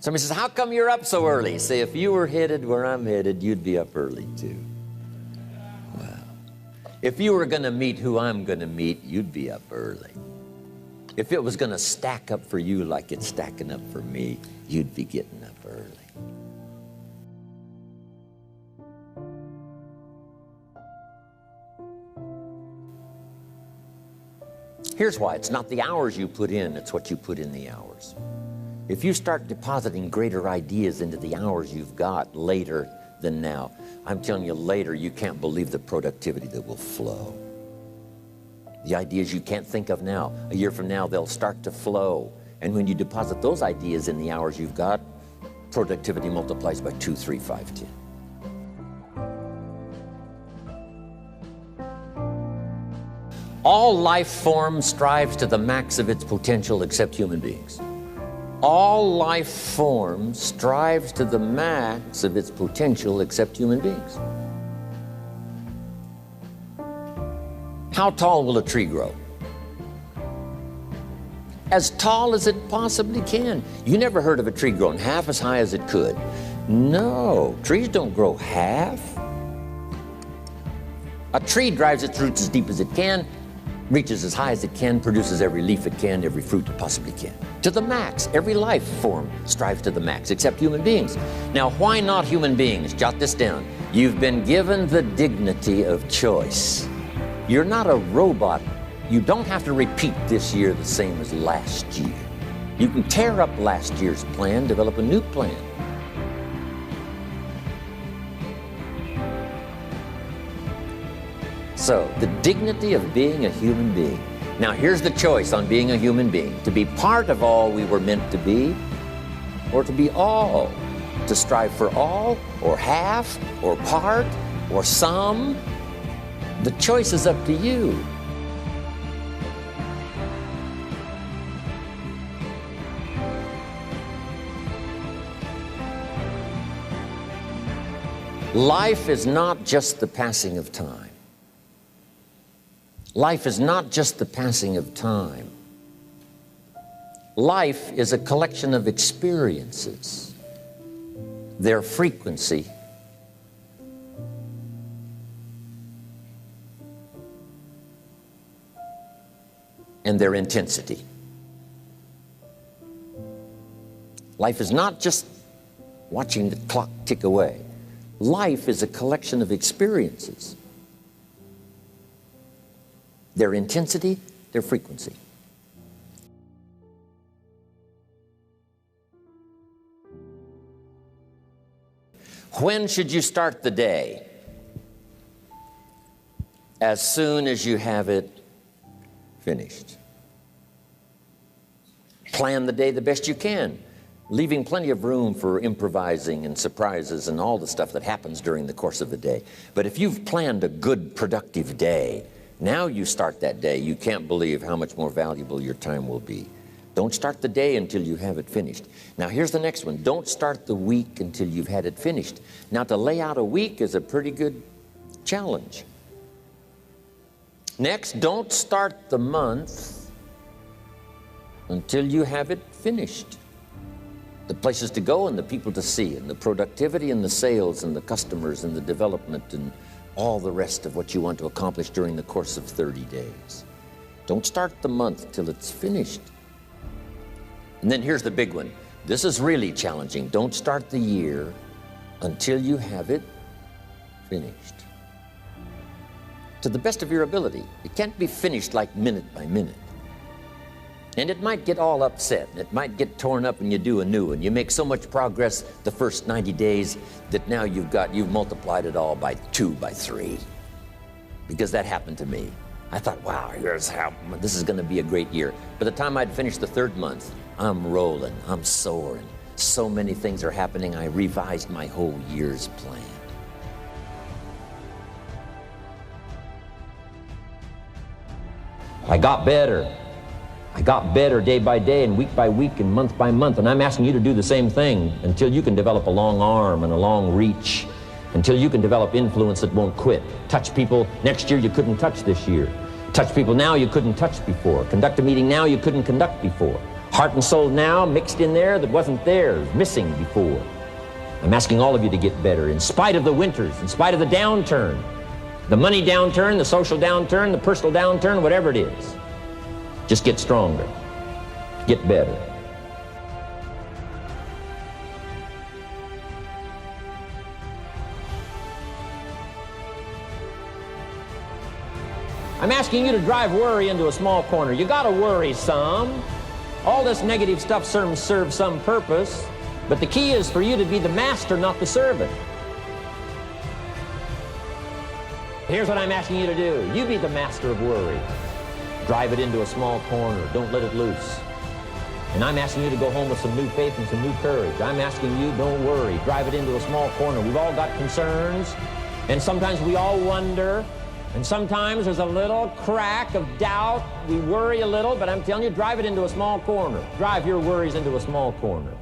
Somebody says, how come you're up so early? Say, if you were headed where I'm headed, you'd be up early too. Well, if you were going to meet who I'm going to meet, you'd be up early. If it was going to stack up for you like it's stacking up for me, you'd be getting up early. Here's why. It's not the hours you put in, it's what you put in the hours. If you start depositing greater ideas into the hours you've got later than now, I'm telling you, later you can't believe the productivity that will flow. The ideas you can't think of now, a year from now, they'll start to flow. And when you deposit those ideas in the hours you've got, productivity multiplies by 2, 3, 5, 10. All life form strives to the max of its potential except human beings. All life form strives to the max of its potential except human beings. How tall will a tree grow? As tall as it possibly can. You never heard of a tree growing half as high as it could. No, trees don't grow half. A tree drives its roots as deep as it can, reaches as high as it can, produces every leaf it can, every fruit it possibly can. To the max. Every life form strives to the max, except human beings. Now, why not human beings? Jot this down. You've been given the dignity of choice. You're not a robot. You don't have to repeat this year the same as last year. You can tear up last year's plan, develop a new plan. So, the dignity of being a human being. Now, here's the choice on being a human being. To be part of all we were meant to be, or to be all. To strive for all, or half, or part, or some. The choice is up to you. Life is not just the passing of time. Life is not just the passing of time. Life is a collection of experiences, their frequency, and their intensity. Life is not just watching the clock tick away. Life is a collection of experiences, their intensity, their frequency. When should you start the day? As soon as you have it finished. Plan the day the best you can, leaving plenty of room for improvising and surprises and all the stuff that happens during the course of the day. But if you've planned a good, productive day, now you start that day, you can't believe how much more valuable your time will be. Don't start the day until you have it finished. Now here's the next one. Don't start the week until you've had it finished. Now to lay out a week is a pretty good challenge. Next, don't start the month until you have it finished. The places to go and the people to see and the productivity and the sales and the customers and the development and all the rest of what you want to accomplish during the course of 30 days. Don't start the month till it's finished. And then here's the big one. This is really challenging. Don't start the year until you have it finished. To the best of your ability. It can't be finished like minute by minute. And it might get all upset, and it might get torn up and you do a new one. You make so much progress the first 90 days that now you've multiplied it all by 2, by 3. Because that happened to me. I thought, wow, this is going to be a great year. By the time I'd finished the 3rd month, I'm rolling, I'm soaring. So many things are happening, I revised my whole year's plan. I got better. I got better day by day and week by week and month by month, and I'm asking you to do the same thing until you can develop a long arm and a long reach, until you can develop influence that won't quit. Touch people next year you couldn't touch this year. Touch people now you couldn't touch before. Conduct a meeting now you couldn't conduct before. Heart and soul now mixed in there that wasn't there, missing before. I'm asking all of you to get better in spite of the winters, in spite of the downturn, the money downturn, the social downturn, the personal downturn, whatever it is. Just get stronger, get better. I'm asking you to drive worry into a small corner. You gotta worry some. All this negative stuff serves some purpose, but the key is for you to be the master, not the servant. Here's what I'm asking you to do. You be the master of worry. Drive it into a small corner. Don't let it loose. And I'm asking you to go home with some new faith and some new courage. I'm asking you, don't worry. Drive it into a small corner. We've all got concerns, and sometimes we all wonder, and sometimes there's a little crack of doubt. We worry a little, but I'm telling you, drive it into a small corner. Drive your worries into a small corner.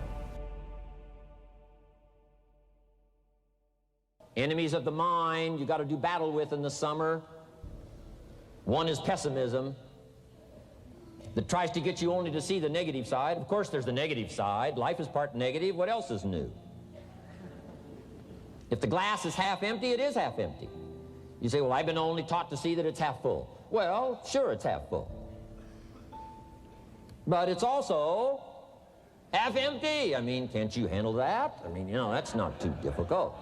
Enemies of the mind you got to do battle with in the summer. One is pessimism that tries to get you only to see the negative side. Of course, there's the negative side. Life is part negative. What else is new? If the glass is half empty, it is half empty. You say, well, I've been only taught to see that it's half full. Well, sure, it's half full. But it's also half empty. I mean, can't you handle that? I mean, you know, that's not too difficult.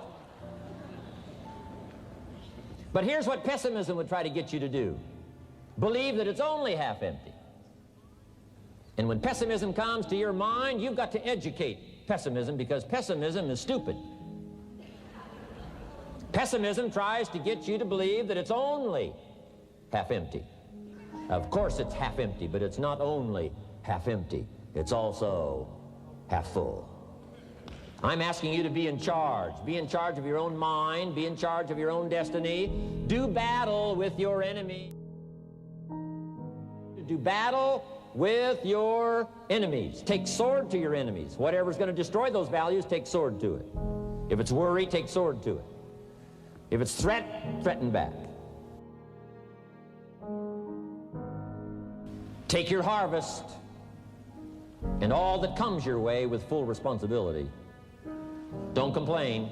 But here's what pessimism would try to get you to do. Believe that it's only half empty. And when pessimism comes to your mind, you've got to educate pessimism, because pessimism is stupid. Pessimism tries to get you to believe that it's only half empty. Of course it's half empty, but it's not only half empty. It's also half full. I'm asking you to be in charge. Be in charge of your own mind. Be in charge of your own destiny. Do battle with your enemy. Do battle with your enemies. Take sword to your enemies. Whatever's going to destroy those values, take sword to it. If it's worry, take sword to it. If it's threat, threaten back. Take your harvest and all that comes your way with full responsibility. Don't complain.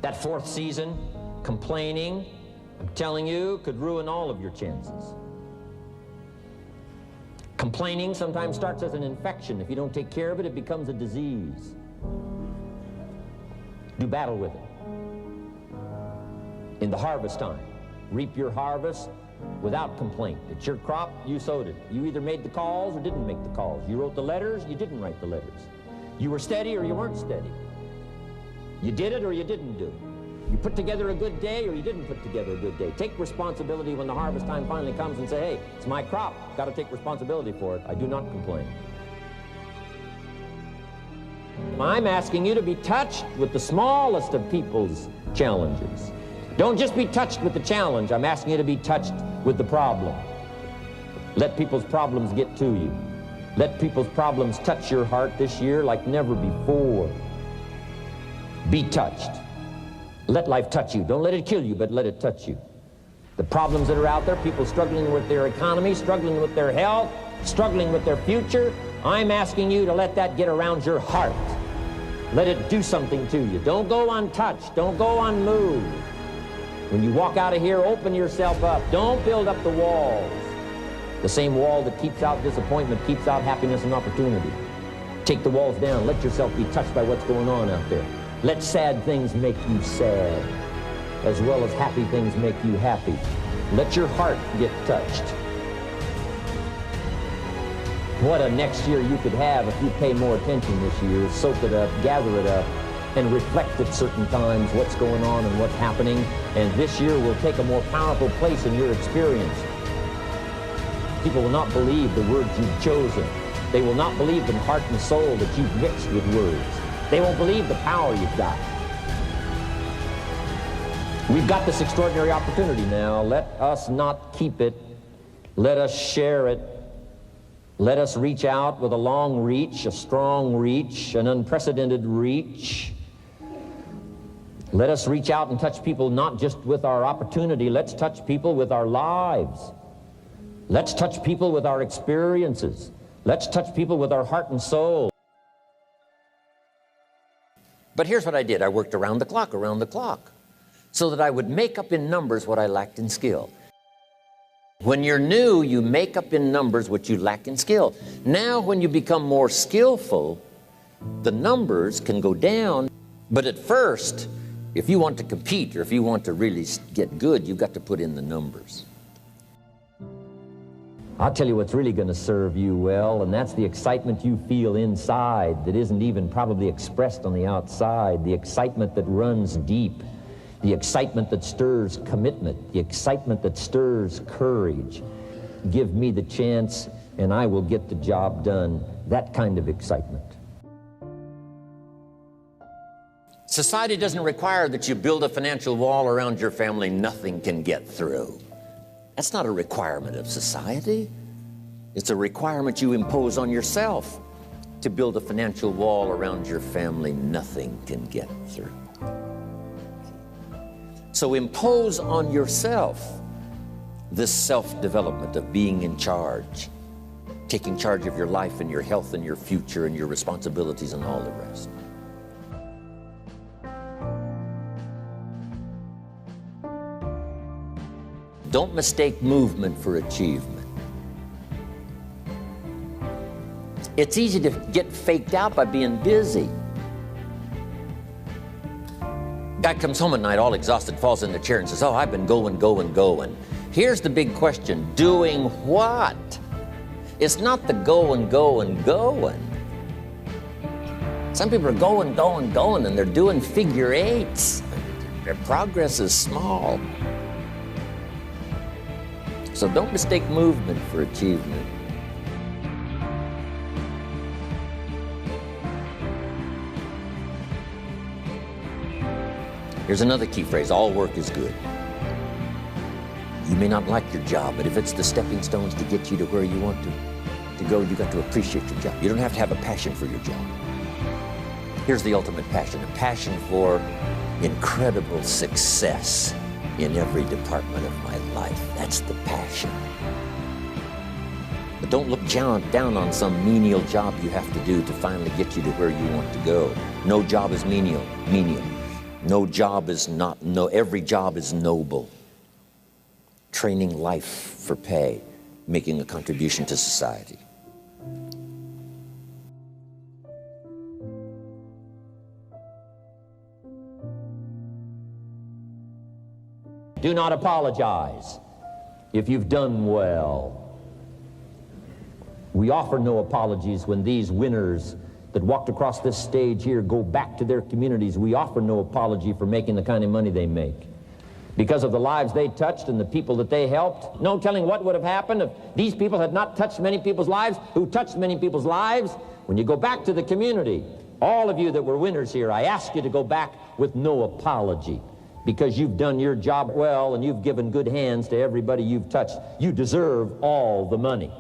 That fourth season, complaining, I'm telling you, could ruin all of your chances. Complaining sometimes starts as an infection. If you don't take care of it, it becomes a disease. Do battle with it. In the harvest time, reap your harvest without complaint. It's your crop, you sowed it. You either made the calls or didn't make the calls. You wrote the letters, you didn't write the letters. You were steady or you weren't steady. You did it or you didn't do it. You put together a good day or you didn't put together a good day. Take responsibility when the harvest time finally comes and say, hey, it's my crop. Got to take responsibility for it. I do not complain. I'm asking you to be touched with the smallest of people's challenges. Don't just be touched with the challenge. I'm asking you to be touched with the problem. Let people's problems get to you. Let people's problems touch your heart this year like never before. Be touched. Let life touch you. Don't let it kill you, but let it touch you. The problems that are out there, people struggling with their economy, struggling with their health, struggling with their future, I'm asking you to let that get around your heart. Let it do something to you. Don't go untouched. Don't go unmoved. When you walk out of here, open yourself up. Don't build up the walls. The same wall that keeps out disappointment keeps out happiness and opportunity. Take the walls down. Let yourself be touched by what's going on out there. Let sad things make you sad, as well as happy things make you happy. Let your heart get touched. What a next year you could have if you pay more attention this year. Soak it up, gather it up, and reflect at certain times what's going on and what's happening. And this year will take a more powerful place in your experience. People will not believe the words you've chosen. They will not believe in heart and soul that you've mixed with words. They won't believe the power you've got. We've got this extraordinary opportunity now. Let us not keep it. Let us share it. Let us reach out with a long reach, a strong reach, an unprecedented reach. Let us reach out and touch people not just with our opportunity. Let's touch people with our lives. Let's touch people with our experiences. Let's touch people with our heart and soul. But here's what I did. I worked around the clock, so that I would make up in numbers what I lacked in skill. When you're new, you make up in numbers what you lack in skill. Now, when you become more skillful, the numbers can go down. But at first, if you want to compete or if you want to really get good, you've got to put in the numbers. I'll tell you what's really going to serve you well, and that's the excitement you feel inside that isn't even probably expressed on the outside, the excitement that runs deep, the excitement that stirs commitment, the excitement that stirs courage. Give me the chance and I will get the job done. That kind of excitement. Society doesn't require that you build a financial wall around your family nothing can get through. That's not a requirement of society. It's a requirement you impose on yourself to build a financial wall around your family nothing can get through. So impose on yourself this self-development of being in charge, taking charge of your life and your health and your future and your responsibilities and all the rest. Don't mistake movement for achievement. It's easy to get faked out by being busy. Guy comes home at night all exhausted, falls in the chair and says, oh, I've been going. Here's the big question, doing what? It's not the going. Some people are going, and they're doing figure eights. Their progress is small. So don't mistake movement for achievement. Here's another key phrase, all work is good. You may not like your job, but if it's the stepping stones to get you to where you want to go, you got to appreciate your job. You don't have to have a passion for your job. Here's the ultimate passion, a passion for incredible success in every department of my life. That's the passion. But don't look down on some menial job you have to do to finally get you to where you want to go. No job is menial. No job is not, every job is noble. Training life for pay, making a contribution to society. Do not apologize if you've done well. We offer no apologies when these winners that walked across this stage here go back to their communities. We offer no apology for making the kind of money they make. Because of the lives they touched and the people that they helped, no telling what would have happened if these people had not touched many people's lives, who touched many people's lives. When you go back to the community, all of you that were winners here, I ask you to go back with no apology. Because you've done your job well and you've given good hands to everybody you've touched. You deserve all the money.